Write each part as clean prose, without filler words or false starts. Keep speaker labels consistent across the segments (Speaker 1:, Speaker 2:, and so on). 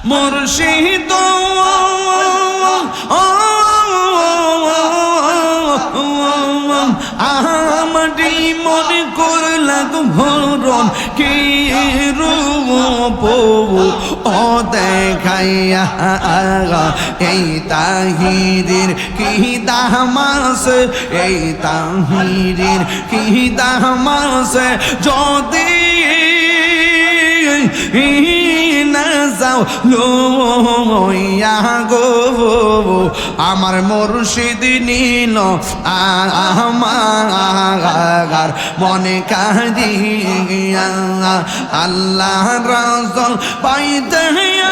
Speaker 1: মুর্শিদ আমারি মনে করলা ভরণ কি রূপ ও দেখাইয়া এই তাহিরের কি দামাস এই তাহিরের কি দামাস যদি না যাও লইয়া গো আমার মুর্শিদ নীল আমার মনে কাঁদিয়া আল্লাহ রাসূল পাইতে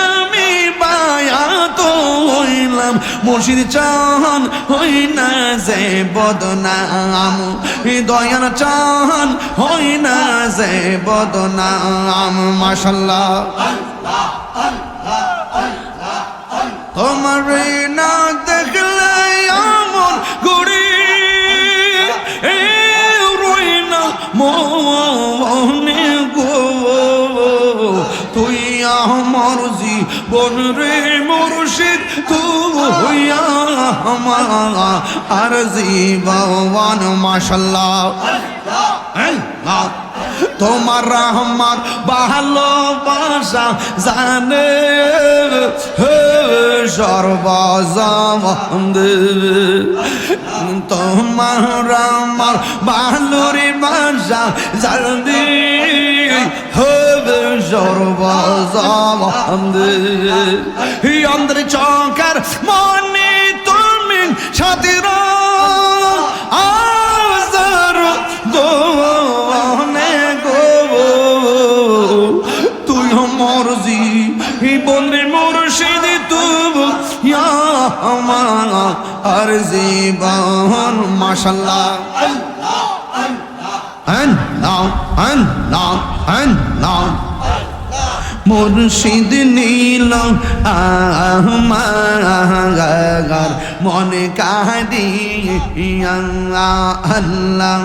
Speaker 1: আমি বায়াত হইলাম মুর্শিদ চান হই না যে বদনাম দয়ার চান হই না যে বদনাম মাশাআল্লাহ তোমার না দেখলে আমন গুড়ি রই না মনে গো তুই আমার জীবন রে মুর্শিদ তুই আমার আর জীবন মাশাআল্লাহ তোমার আমার ভালোবাসা জানে সর্বজমান তোমার আমার ভালোর বাসা জানে সর্বজমান অন্তর চকার মনে তুমি সাথে বন্ধে মুর্শিদ তবু আমার আর জীবন মাশাআল্লাহ মুর্শিদ নীল আমার মনে কাঁদিয়া আল্লাহ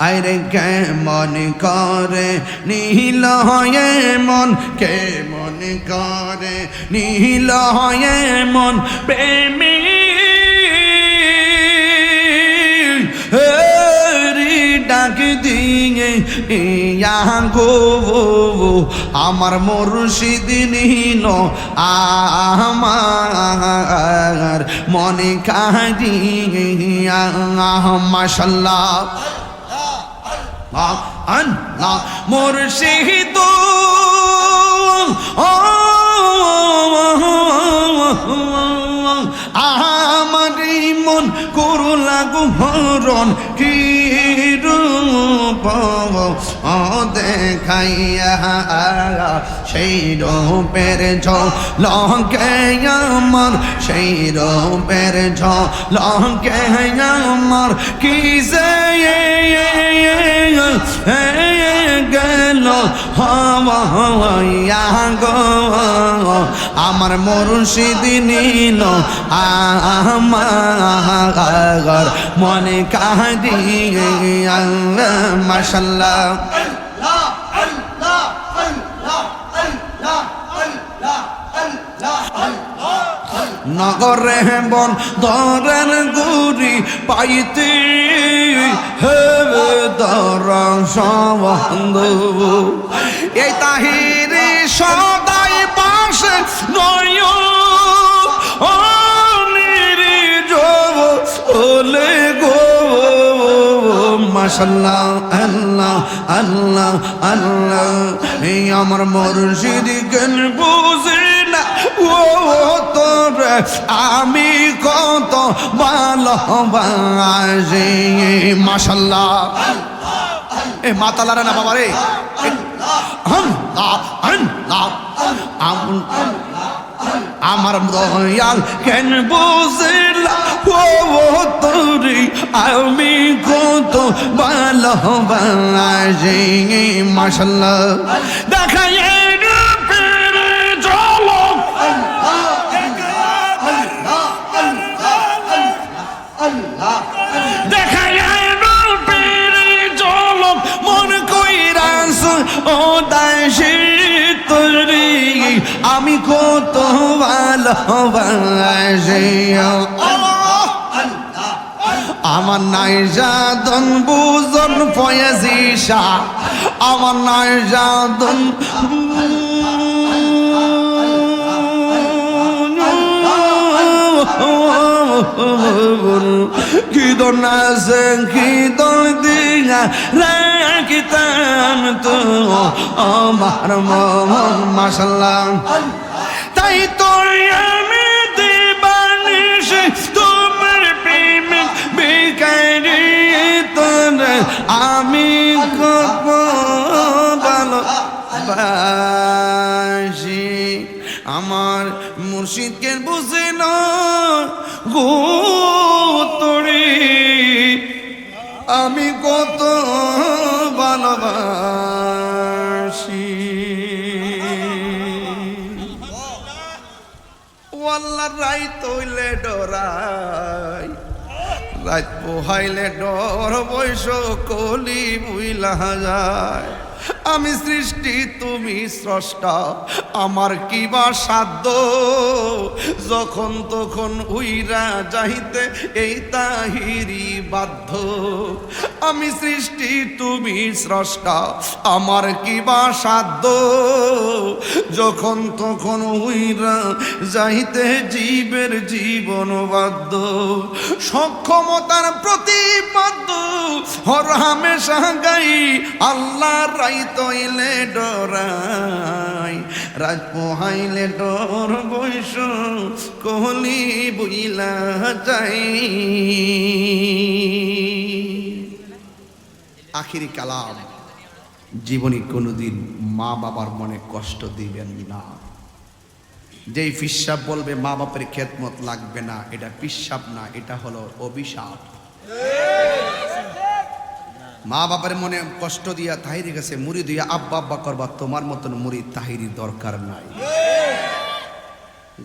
Speaker 1: আরে কে মনে করে নীল হয়ে মন কে মনে করে নীল হয়ে মন প্রেমী ডাক দিয়ে ইয়া গো আমার মুর্শিদ নীল আমার মনে কাঁদিয়া মাশাআল্লাহ আল্লাহ মুর্শিদ আমারি মন করলা হরণ কি রূপ দেখাইয়া সেই রূপের ঝলকে আমার সেই রূপের ঝলকে আমার কি যে গেল হওয়া গো আমার মুর্শিদ নীল আমার মনে কাঁদিয়া মাশাআল্লাহ নগরে বন দরের গুরি পাইতে দর সম্বন্ধু এই তাহিরি সদাই পাশে নয় ওলে গো মাশাআল্লাহ আল্লাহ আল্লাহ আল্লাহ এই আমার মুর্শিদ কেন বুঝে না ও তোরে আমি কত ভালোবাসি মাশাআল্লাহ এ মাতালারা না বাবা রে আমার দয়াল কেন বুঝলা ও তোরে আমি কত ভালোবাসি মাশাআল্লাহ দেখাই আমি কত ভালোবাসি আমার নাই জাদন বুজন ফয়েজি শাহ আমার নাই জাদন কি দন আছে কি দন দিয়া রাখিতাম তো আমার মন মাশাআল্লাহ তাই তোর আমি দিবানিশ তোমার প্রেমে বেকারি তোর আমি কত ভালোবাসি আমার মুর্শিদকে বুঝে না গো তোরে আমি কত ভালোবাসি ওয়াল্লাহ রাইত হইলে ডরাই রাত পোহাইলে ডর বৈশ কলি বুইলা যায় আমি সৃষ্টি তুমি স্রষ্টা আমার কিবা সাধ্য যখন তখন উইরা যাইতে এই তাহিরি বাধ্য আমি সৃষ্টি তুমি স্রষ্টা আমার কিবা সাধ্য যখন তখন উইরা যাইতে জীবের জীবন বাধ্য সক্ষমতার প্রতিপাদ্য হর হামেশা গাই আল্লাহ রাইতইলে ডরাই রাত পোহাইলে ডর বৈশ কোহলি বুইলা যাই আখিরি কালাম জীবনে কোনোদিন মা বাবার মনে কষ্ট দিবেন না যেই পিসাব বলবে মা বাপের খেদমত লাগবে না এটা পিসাব না এটা হলো অভিশাপ মা বাবার মনে কষ্ট দিয়া তাহিরি কাছে মুড়ি দিয়া আব্বা আব্বা করবা তোমার মতন মুড়ি তাহিরির দরকার নাই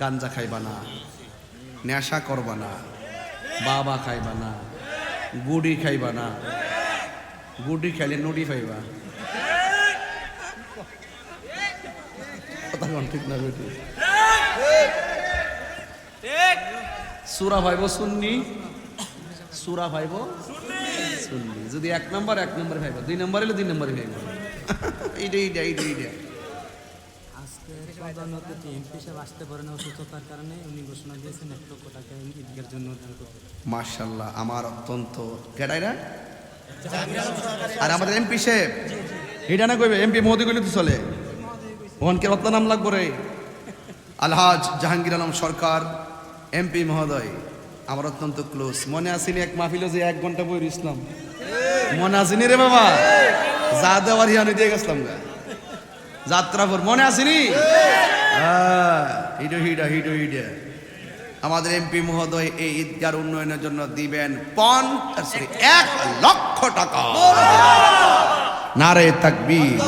Speaker 1: গাঞ্জা খাইবা না নেশা করবা না বাবা খাইবা না গুড়ি খাইবা না গুড়ি খাইলে নুডি খাইবা ঠিক না বেটি সুরা ভাইব সুন্নি সুরা ভাইব সুন্নি যদি এক নম্বর ভাইবা দুই নম্বর হলে দুই নম্বরে ভাইবা
Speaker 2: আজকে প্রধানত এমপি সাহেব আসতে পারে না অসুস্থতার কারণে উনি ঘোষণা দিয়েছেন 1 লক্ষ টাকা ঈদগাহের জন্য দান করতে।
Speaker 1: মাশাআল্লাহ আমার অত্যন্ত কেডাইরা আর আমাদের এমপি সাহেব এটা না কইবে এমপি মোদি কইলে তো চলে ওখানকে রত্ন নাম লাগবো রে আলহাজ জাহাঙ্গীর আলম সরকার এমপি মহোদয় আমার অত্যন্ত ক্লোজ মনে আসেনি এক মাহফিলে যে 1 ঘন্টা বই ইসলাম মনে আসেনি রে বাবা যা দেওয়ার হিয়ানি দিয়ে গেছিলাম গা যাত্রা পর মনে আসেনি হিডো হিডা হিডো হিডা আমাদের এমপি মহোদয় এই ঈদগার উন্নয়নের জন্য দিবেন 1 লক্ষ টাকা নারে তাকবীর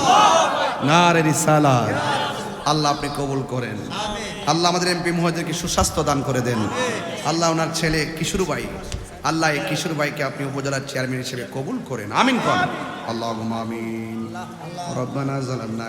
Speaker 1: নারে রিসালাত আল্লাহ আপনি কবুল করেন আল্লাহ আমাদের এমপি মহোদয়কে সুস্বাস্থ্য দান করে দেন আল্লাহ ওনার ছেলে কিশোর ভাই আল্লাহ এই কিশোর ভাইকে আপনি উপজেলার চেয়ারম্যান হিসেবে কবুল করেন আমিন কোন আল্লাহুম্মা আমিন রব্বানা যালামনা